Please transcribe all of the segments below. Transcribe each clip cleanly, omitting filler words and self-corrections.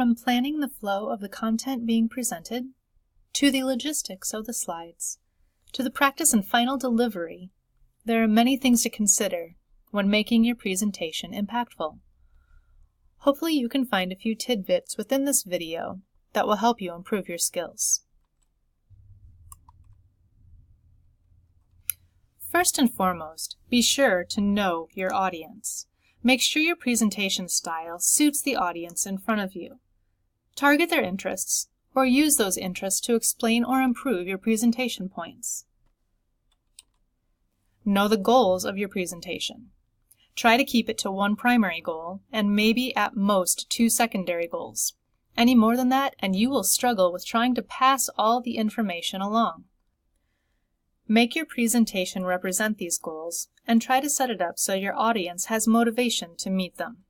From planning the flow of the content being presented, to the logistics of the slides, to the practice and final delivery, there are many things to consider when making your presentation impactful. Hopefully you can find a few tidbits within this video that will help you improve your skills. First and foremost, be sure to know your audience. Make sure your presentation style suits the audience in front of you. Target their interests, or use those interests to explain or improve your presentation points. Know the goals of your presentation. Try to keep it to one primary goal, and maybe at most 2 secondary goals. Any more than that, and you will struggle with trying to pass all the information along. Make your presentation represent these goals, and try to set it up so your audience has motivation to meet them.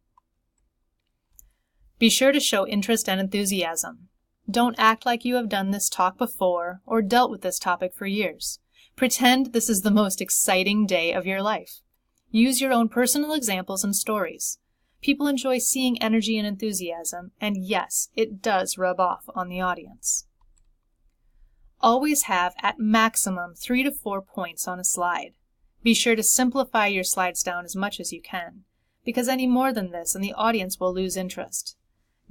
Be sure to show interest and enthusiasm. Don't act like you have done this talk before or dealt with this topic for years. Pretend this is the most exciting day of your life. Use your own personal examples and stories. People enjoy seeing energy and enthusiasm, and yes, it does rub off on the audience. Always have at maximum 3 to 4 points on a slide. Be sure to simplify your slides down as much as you can, because any more than this and the audience will lose interest.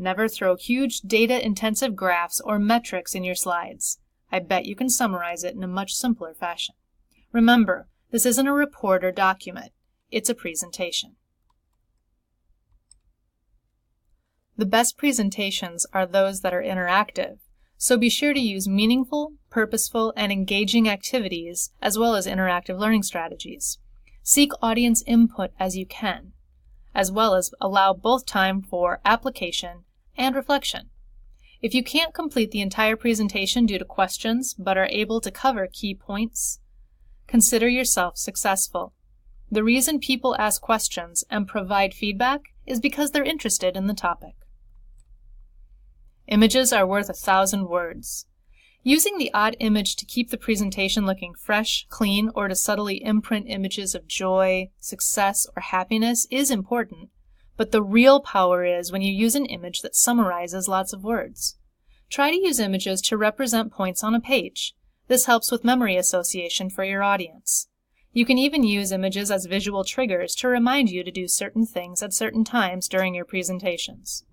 Never throw huge data-intensive graphs or metrics in your slides. I bet you can summarize it in a much simpler fashion. Remember, this isn't a report or document. It's a presentation. The best presentations are those that are interactive, so be sure to use meaningful, purposeful, and engaging activities as well as interactive learning strategies. Seek audience input as you can, as well as allow both time for application and reflection. If you can't complete the entire presentation due to questions but are able to cover key points, consider yourself successful. The reason people ask questions and provide feedback is because they're interested in the topic. Images are worth 1,000 words. Using the odd image to keep the presentation looking fresh, clean, or to subtly imprint images of joy, success, or happiness is important, but the real power is when you use an image that summarizes lots of words. Try to use images to represent points on a page. This helps with memory association for your audience. You can even use images as visual triggers to remind you to do certain things at certain times during your presentations.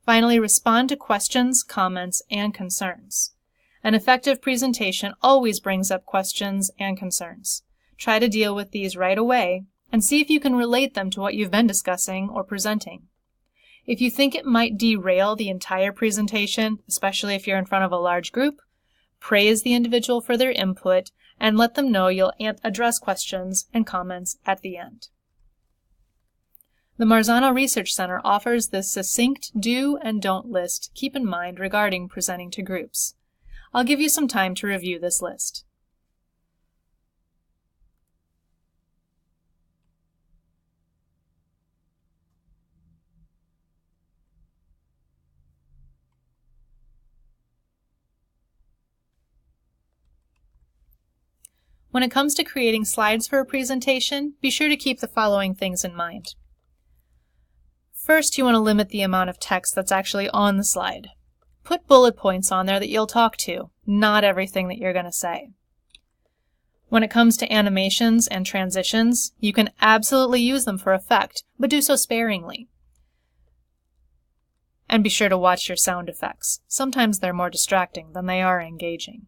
Finally, respond to questions, comments, and concerns. An effective presentation always brings up questions and concerns. Try to deal with these right away and see if you can relate them to what you've been discussing or presenting. If you think it might derail the entire presentation, especially if you're in front of a large group, praise the individual for their input and let them know you'll address questions and comments at the end. The Marzano Research Center offers this succinct do and don't list to keep in mind regarding presenting to groups. I'll give you some time to review this list. When it comes to creating slides for a presentation, be sure to keep the following things in mind. First, you want to limit the amount of text that's actually on the slide. Put bullet points on there that you'll talk to, not everything that you're going to say. When it comes to animations and transitions, you can absolutely use them for effect, but do so sparingly. And be sure to watch your sound effects. Sometimes they're more distracting than they are engaging.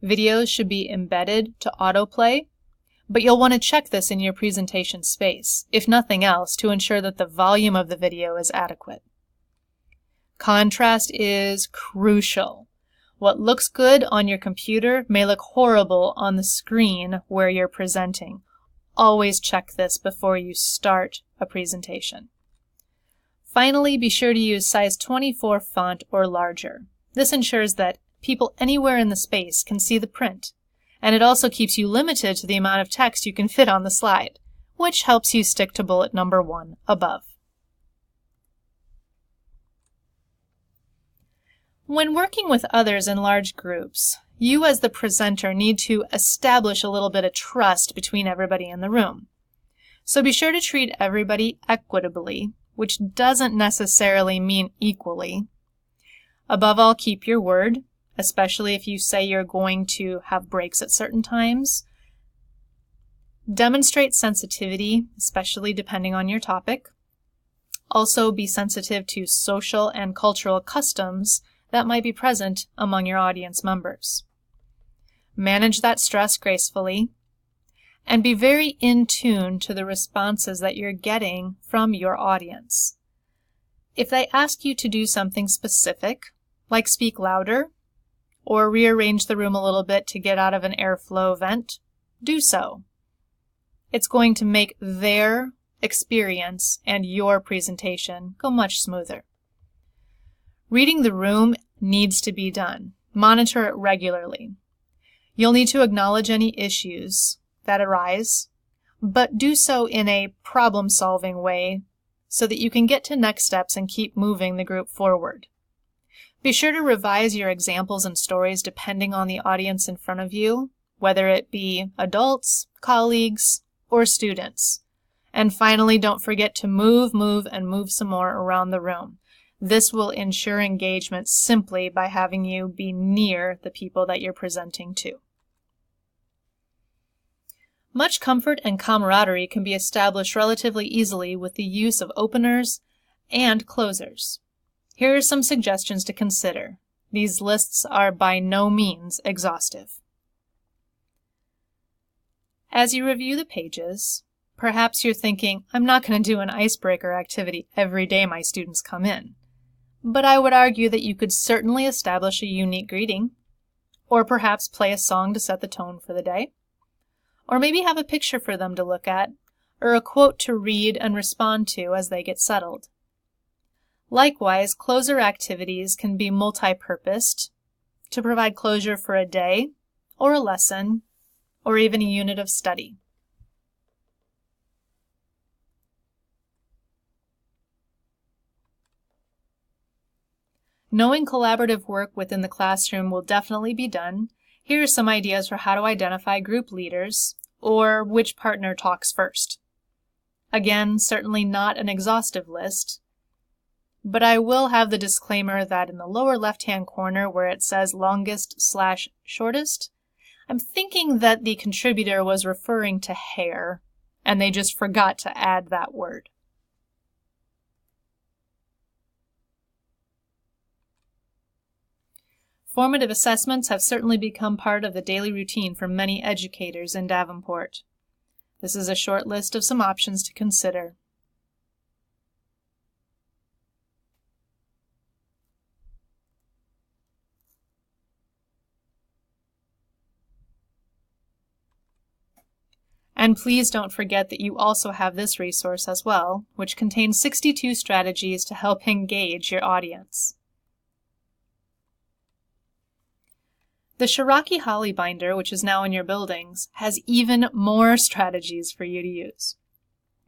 Videos should be embedded to autoplay, but you'll want to check this in your presentation space, if nothing else, to ensure that the volume of the video is adequate. Contrast is crucial. What looks good on your computer may look horrible on the screen where you're presenting. Always check this before you start a presentation. Finally, be sure to use size 24 font or larger. This ensures that people anywhere in the space can see the print, and it also keeps you limited to the amount of text you can fit on the slide, which helps you stick to bullet number 1 above. When working with others in large groups, you as the presenter need to establish a little bit of trust between everybody in the room. So be sure to treat everybody equitably which doesn't necessarily mean equally. Above all, keep your word, especially if you say you're going to have breaks at certain times. Demonstrate sensitivity, especially depending on your topic. Also, be sensitive to social and cultural customs that might be present among your audience members. Manage that stress gracefully, and be very in tune to the responses that you're getting from your audience. If they ask you to do something specific, like speak louder, or rearrange the room a little bit to get out of an airflow vent, do so. It's going to make their experience and your presentation go much smoother. Reading the room needs to be done. Monitor it regularly. You'll need to acknowledge any issues that arise, but do so in a problem-solving way so that you can get to next steps and keep moving the group forward. Be sure to revise your examples and stories depending on the audience in front of you, whether it be adults, colleagues, or students. And finally, don't forget to move some more around the room. This will ensure engagement simply by having you be near the people that you're presenting to. Much comfort and camaraderie can be established relatively easily with the use of openers and closers. Here are some suggestions to consider. These lists are by no means exhaustive. As you review the pages, perhaps you're thinking, I'm not going to do an icebreaker activity every day my students come in. But I would argue that you could certainly establish a unique greeting, or perhaps play a song to set the tone for the day, or maybe have a picture for them to look at, or a quote to read and respond to as they get settled. Likewise, closer activities can be multi-purposed to provide closure for a day, or a lesson, or even a unit of study. Knowing collaborative work within the classroom will definitely be done. Here are some ideas for how to identify group leaders, or which partner talks first. Again, certainly not an exhaustive list, but I will have the disclaimer that in the lower left-hand corner where it says longest/shortest, I'm thinking that the contributor was referring to hair, and they just forgot to add that word. Formative assessments have certainly become part of the daily routine for many educators in Davenport. This is a short list of some options to consider. And please don't forget that you also have this resource as well, which contains 62 strategies to help engage your audience. The Shiraki Holly binder, which is now in your buildings, has even more strategies for you to use.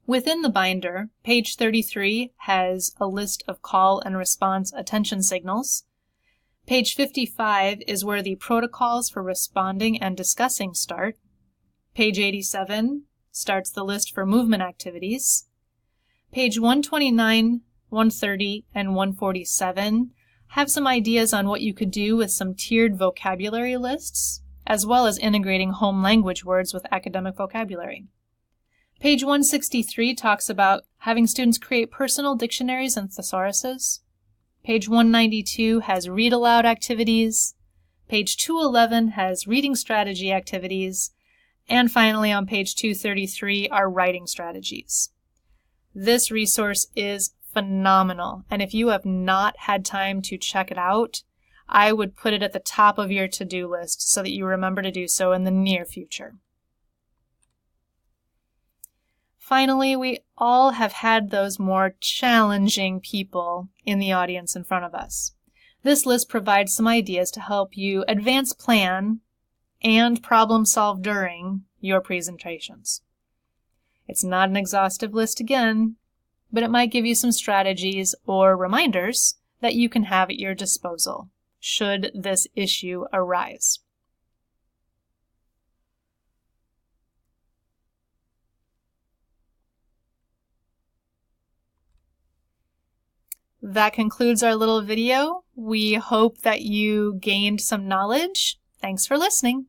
Within the binder, page 33 has a list of call and response attention signals. Page 55 is where the protocols for responding and discussing start. Page 87 starts the list for movement activities. Page 129, 130, and 147 have some ideas on what you could do with some tiered vocabulary lists, as well as integrating home language words with academic vocabulary. Page 163 talks about having students create personal dictionaries and thesauruses. Page 192 has read aloud activities. Page 211 has reading strategy activities. And finally, on page 233 are writing strategies. This resource is phenomenal, and if you have not had time to check it out, I would put it at the top of your to-do list so that you remember to do so in the near future. Finally, we all have had those more challenging people in the audience in front of us. This list provides some ideas to help you advance plan and problem solve during your presentations. It's not an exhaustive list again, but it might give you some strategies or reminders that you can have at your disposal should this issue arise. That concludes our little video. We hope that you gained some knowledge. Thanks for listening.